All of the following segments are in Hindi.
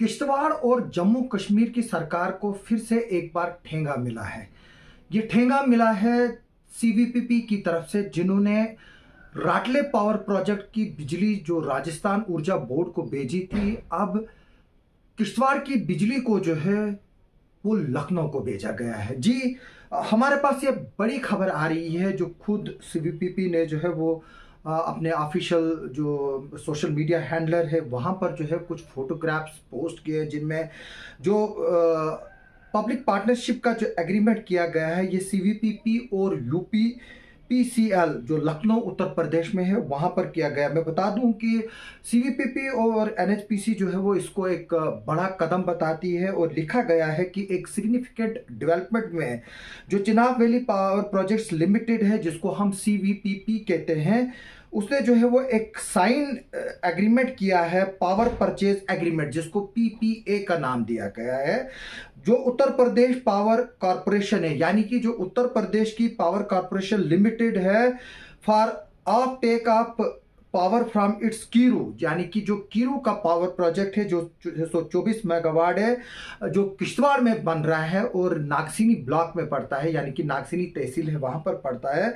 किश्तवाड़ और जम्मू कश्मीर की सरकार को फिर से एक बार ठेंगा मिला है। ये ठेंगा मिला है सीवीपीपी की तरफ से, जिन्होंने राटले पावर प्रोजेक्ट की बिजली जो राजस्थान ऊर्जा बोर्ड को भेजी थी, अब किश्तवाड़ की बिजली को जो है वो लखनऊ को भेजा गया है। जी, हमारे पास ये बड़ी खबर आ रही है जो खुद सीवीपीपी ने जो है वो अपने ऑफिशियल जो सोशल मीडिया हैंडलर है वहाँ पर जो है कुछ फोटोग्राफ्स पोस्ट किए, जिनमें जो पब्लिक पार्टनरशिप का जो एग्रीमेंट किया गया है ये सीवीपीपी और यूपी पीसीएल जो लखनऊ उत्तर प्रदेश में है वहाँ पर किया गया। मैं बता दूं कि सीवीपीपी और एनएचपीसी जो है वो इसको एक बड़ा कदम बताती है, और लिखा गया है कि एक सिग्निफिकेंट डेवलपमेंट में जो Chenab valley power projects limited है, जिसको हम सीवीपीपी कहते हैं, उसने जो है वो एक साइन एग्रीमेंट किया है, पावर परचेज एग्रीमेंट, जिसको पीपीए का नाम दिया गया है। जो उत्तर प्रदेश पावर कॉरपोरेशन है, यानी कि जो उत्तर प्रदेश की पावर कॉरपोरेशन लिमिटेड है, for of take off power from its कीरू, यानी कि जो कीरू का पावर प्रोजेक्ट है जो 624 मेगावाट है, जो किश्तवाड़ में बन रहा है और नागसीनी ब्लॉक में पड़ता है, यानी कि नागसीनी तहसील है वहां पर पड़ता है,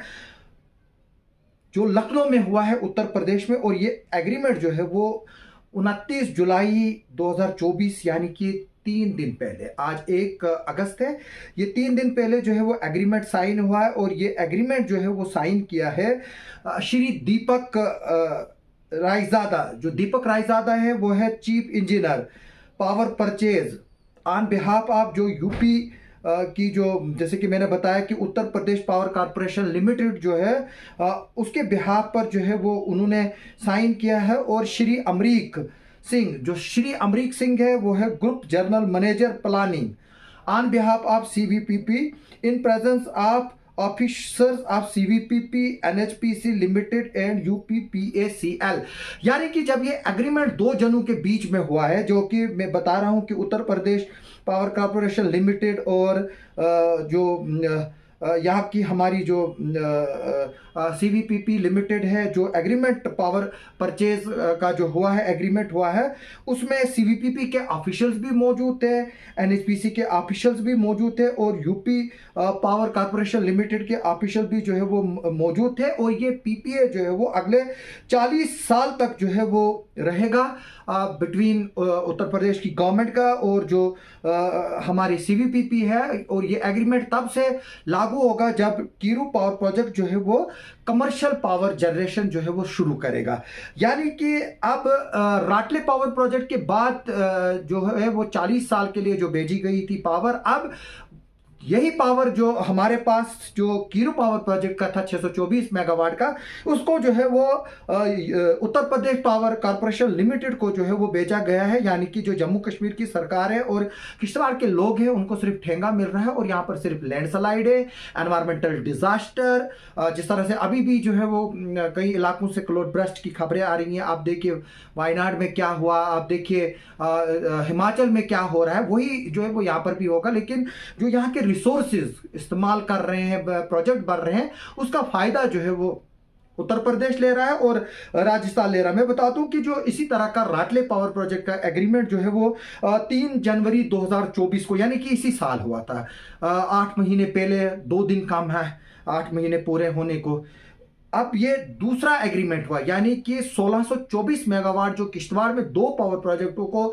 जो लखनऊ में हुआ है उत्तर प्रदेश में। और ये एग्रीमेंट जो है वो 29 जुलाई 2024, यानी कि 3 दिन पहले, आज 1 अगस्त है, ये 3 दिन पहले जो है वो एग्रीमेंट साइन हुआ है। और ये एग्रीमेंट जो है वो साइन किया है श्री दीपक रायजादा। जो दीपक रायजादा है वो है chief engineer power purchase on behalf of जो यूपी की, जो जैसे कि मैंने बताया कि Uttar Pradesh power corporation limited जो है उसके बिहाफ पर जो है वो उन्होंने साइन किया है। और श्री अमरीक सिंह, जो श्री अमरीक सिंह है वो है group general manager planning on behalf of CVPP in presence of officers of CVPP, NHPC limited and UPPCL. यानी कि जब ये एग्रीमेंट दो जनों के बीच में हुआ है, जो कि मैं बता रहा हूं कि Uttar Pradesh power corporation limited और जो यहाँ की हमारी जो सीवीपीपी लिमिटेड है, जो एग्रीमेंट पावर परचेज का जो हुआ है, एग्रीमेंट हुआ है, उसमें सीवीपीपी के ऑफिशियल्स भी मौजूद थे, एनएचपीसी के ऑफिशियल्स भी मौजूद थे, और यूपी पावर कॉरपोरेशन लिमिटेड के ऑफिशियल भी जो है वो मौजूद थे। और ये पीपीए जो है वो अगले 40 साल तक जो है वो रहेगा बिटवीन उत्तर प्रदेश की गवर्नमेंट का और जो हमारी सीवीपीपी है। और ये एग्रीमेंट तब से लागू होगा जब कीरू पावर प्रोजेक्ट जो है वो कमर्शियल पावर जनरेशन जो है वो शुरू करेगा। यानी कि अब राटले पावर प्रोजेक्ट के बाद जो है वो 40 साल के लिए जो भेजी गई थी पावर, अब यही पावर जो हमारे पास जो कीरू पावर प्रोजेक्ट का था 624 मेगावाट का, उसको जो है वो Uttar Pradesh power corporation limited को जो है वो भेजा गया है। यानी कि जो जम्मू कश्मीर की सरकार है और किश्तवाड़ के लोग हैं उनको सिर्फ ठेंगा मिल रहा है, और यहाँ पर सिर्फ लैंडस्लाइड है, एनवायरमेंटल डिजास्टर, जिस तरह से अभी भी जो है वो कई इलाकों से क्लाउड बर्स्ट की खबरें आ रही हैं। आप देखिए वायनाड में क्या हुआ, आप देखिए हिमाचल में क्या हो रहा है, वही जो है वो यहाँ पर भी होगा। लेकिन जो यहाँ के रिसोर्सेज इस्तेमाल कर रहे हैं, प्रोजेक्ट बन रहे हैं, उसका फायदा जो है वो उत्तर प्रदेश ले रहा है और राजस्थान ले रहा है। मैं बता दूं कि जो इसी तरह का राटले पावर प्रोजेक्ट का एग्रीमेंट जो है वो 3 जनवरी 2024 को, यानी कि इसी साल हुआ था, 8 महीने पहले, 2 दिन कम है 8 महीने पूरे होने को। अब ये दूसरा एग्रीमेंट हुआ, यानी कि 1624 मेगावाट जो किश्तवाड़ में 2 पावर प्रोजेक्टों को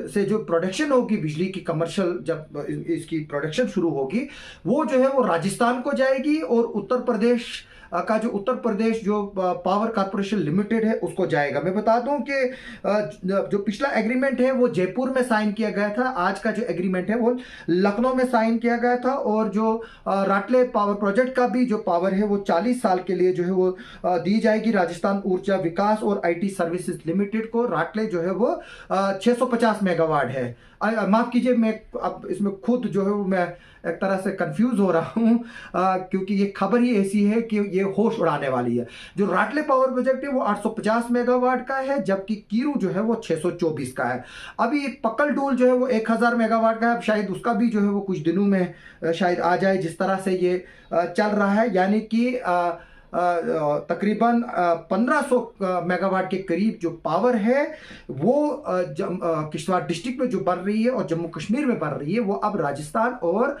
से जो प्रोडक्शन होगी बिजली की, कमर्शियल जब इसकी प्रोडक्शन शुरू होगी, वो जो है वो राजस्थान को जाएगी, और उत्तर प्रदेश का जो उत्तर प्रदेश जो पावर कॉरपोरेशन लिमिटेड है उसको जाएगा। मैं बता दूं कि जो पिछला एग्रीमेंट है वो जयपुर में साइन किया गया था, आज का जो एग्रीमेंट है वो लखनऊ में साइन किया गया था। और जो राटले पावर प्रोजेक्ट का भी जो पावर है वो 40 साल के लिए जो है वो दी जाएगी राजस्थान ऊर्जा विकास और आईटी सर्विसेज लिमिटेड को। राटले जो है वो 650 मेगावाट है। माफ कीजिए, मैं अब इसमें खुद जो है वो मैं एक तरह से कंफ्यूज हो रहा हूं, क्योंकि ये खबर ही ऐसी है कि ये होश उड़ाने वाली है। जो राटले पावर प्रोजेक्ट है वो 850 मेगावाट का है, जबकि कीरू जो है वो 624 का है। अभी पकल डूल जो है वो 1000 मेगावाट का है, अब शायद उसका भी जो है वो कुछ दिनों में शायद आ जाए, जिस तरह से ये चल रहा है। यानी कि तकरीबन 1500 मेगावाट के करीब जो पावर है वो किश्तवाड़ डिस्ट्रिक्ट में जो बन रही है और जम्मू कश्मीर में बन रही है वो अब राजस्थान और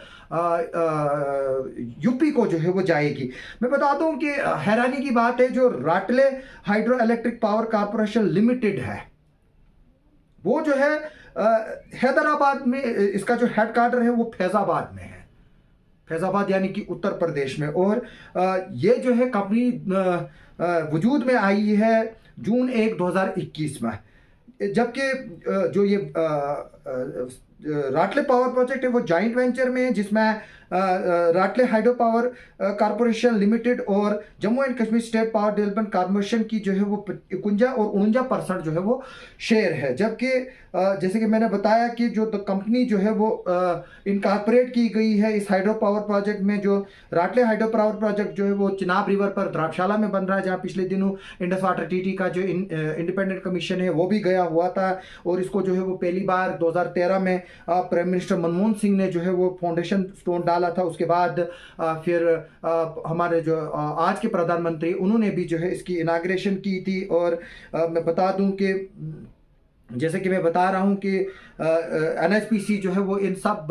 यूपी को जो है वो जाएगी। मैं बता दूं कि हैरानी की बात है, जो Ratle hydro electric power corporation limited है वो जो है हैदराबाद में, इसका जो हेडक्वार्टर है वो फैजाबाद में है, फैजाबाद यानी कि उत्तर प्रदेश में। और ये जो है कंपनी वजूद में आई है जून 1 2021 में, जबकि जो ये राटले पावर प्रोजेक्ट है वो जॉइंट वेंचर में है, जिसमें राटले हाइड्रो पावर कॉरपोरेशन लिमिटेड और Jammu and Kashmir state power development corporation की जो है वो 51 और 49% जो है वो शेयर है। जबकि जैसे कि मैंने बताया कि जो तो कंपनी जो है वो इनकॉर्पोरेट की गई है इस हाइड्रो पावर प्रोजेक्ट में। जो राटले हाइड्रो पावर प्रोजेक्ट जो है वो चिनाब रिवर पर द्राक्षाला में बन रहा है, जहाँ पिछले दिनों इंडस वाटर टीटी का जो इंडिपेंडेंट कमीशन है वो भी गया हुआ था। और इसको जो है वो पहली बार 2013 में प्राइम मिनिस्टर मनमोहन सिंह ने जो है वो फाउंडेशन स्टोन डाला था। उसके बाद फिर हमारे जो आज के प्रधानमंत्री उन्होंने भी जो है इसकी इनाग्रेशन की थी। और मैं बता दूं कि जैसे कि मैं बता रहा हूं कि एनएचपीसी जो है वो इन सब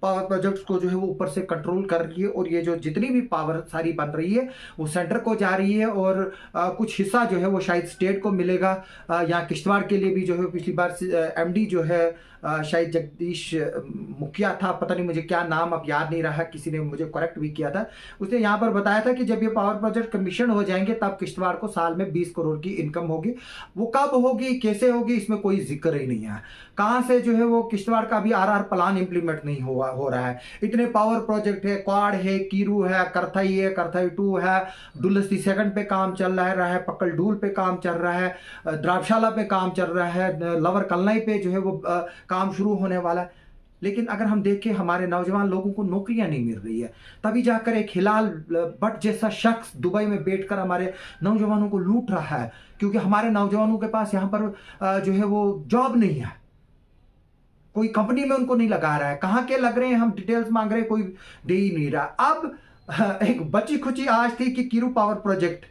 पावर प्रोजेक्ट्स को जो है वो ऊपर से कंट्रोल कर रही है, और ये जो जितनी भी पावर सारी बन रही है वो सेंटर को जा रही है, और कुछ हिस्सा जो है वो शायद स्टेट को मिलेगा। यहाँ किश्तवाड़ के लिए भी जो है पिछली बार एमडी जो है शायद जगदीश मुखिया था, पता नहीं मुझे क्या नाम अब याद नहीं रहा, किसी ने मुझे करेक्ट भी किया था। उसने यहाँ पर बताया था कि जब ये पावर प्रोजेक्ट कमीशन हो जाएंगे तब किश्तवाड़ को साल में 20 करोड़ की इनकम होगी। वो कब होगी, कैसे होगी, इसमें कोई जिक्र ही नहीं है। कहाँ से जो है वो किश्तवाड़ का भी आरआर प्लान इंप्लीमेंट नहीं हो रहा है। इतने पावर प्रोजेक्ट है, क्वाड है, कीरू है, करथई है, करथई 2 है, डुलस्ती सेकंड पे काम चल रहा है, पक्कल डूल पे काम चल रहा है, द्राक्षाला पे काम चल रहा है, लवर कलनई पे जो है वो काम शुरू होने वाला है। लेकिन अगर हम देखें हमारे नौजवान लोगों को नौकरियां नहीं मिल रही है, तभी जाकर एक हिलाल भट्ट जैसा शख्स दुबई में बैठकर हमारे नौजवानों को लूट रहा है, क्योंकि हमारे नौजवानों के पास यहाँ पर जो है वो जॉब नहीं है, कोई कंपनी में उनको नहीं लगा रहा है। कहाँ के लग रहे हैं हम डिटेल्स मांग रहे हैं, कोई दे ही नहीं रहा। अब एक बची खुची आज थी कि कीरू पावर प्रोजेक्ट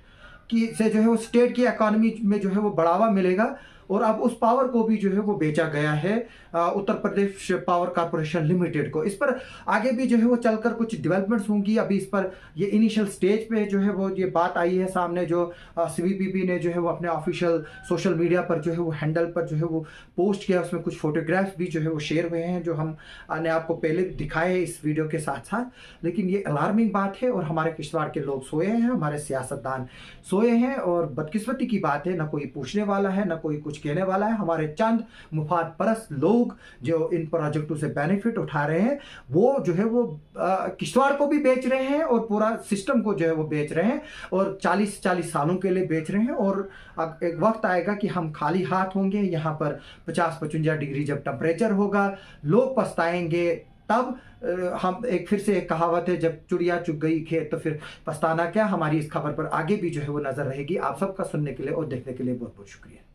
की से जो है वो स्टेट की इकोनॉमी में जो है वो बढ़ावा मिलेगा, और अब उस पावर को भी जो है वो बेचा गया है Uttar Pradesh power corporation limited को। इस पर आगे भी जो है वो चलकर कुछ डेवलपमेंट्स होंगी। अभी इस पर ये इनिशियल स्टेज पे जो है वो ये बात आई है सामने, जो सीवीपीपी ने जो है वो अपने ऑफिशियल सोशल मीडिया पर जो है वो हैंडल पर जो है वो पोस्ट किया। उसमें कुछ फोटोग्राफ्स भी जो है वो शेयर हुए हैं, जो हमने आपको पहले दिखाए इस वीडियो के साथ साथ। लेकिन ये अलार्मिंग बात है, और हमारे किश्तवाड़ के लोग सोए हैं, हमारे सियासतदान सोए हैं, और बदकिस्मती की बात है, ना कोई पूछने वाला है, ना कोई कुछ कहने वाला है। हमारे चंद मुफाद परस्त लोग जो इन प्रोजेक्टों से बेनिफिट उठा रहे हैं वो जो है वो किश्तवाड़ को भी बेच रहे हैं, और पूरा सिस्टम को जो है वो बेच रहे हैं, और 40 सालों के लिए बेच रहे हैं। और अब एक वक्त आएगा कि हम खाली हाथ होंगे। यहाँ पर 50-55 डिग्री जब टेम्परेचर होगा, लोग पछताएंगे। तब हम एक फिर से एक कहावत है, जब चिड़िया चुग गई खेत तो फिर पछताना क्या। हमारी इस खबर पर आगे भी जो है वो नजर रहेगी। आप सबका सुनने के लिए और देखने के लिए बहुत बहुत शुक्रिया।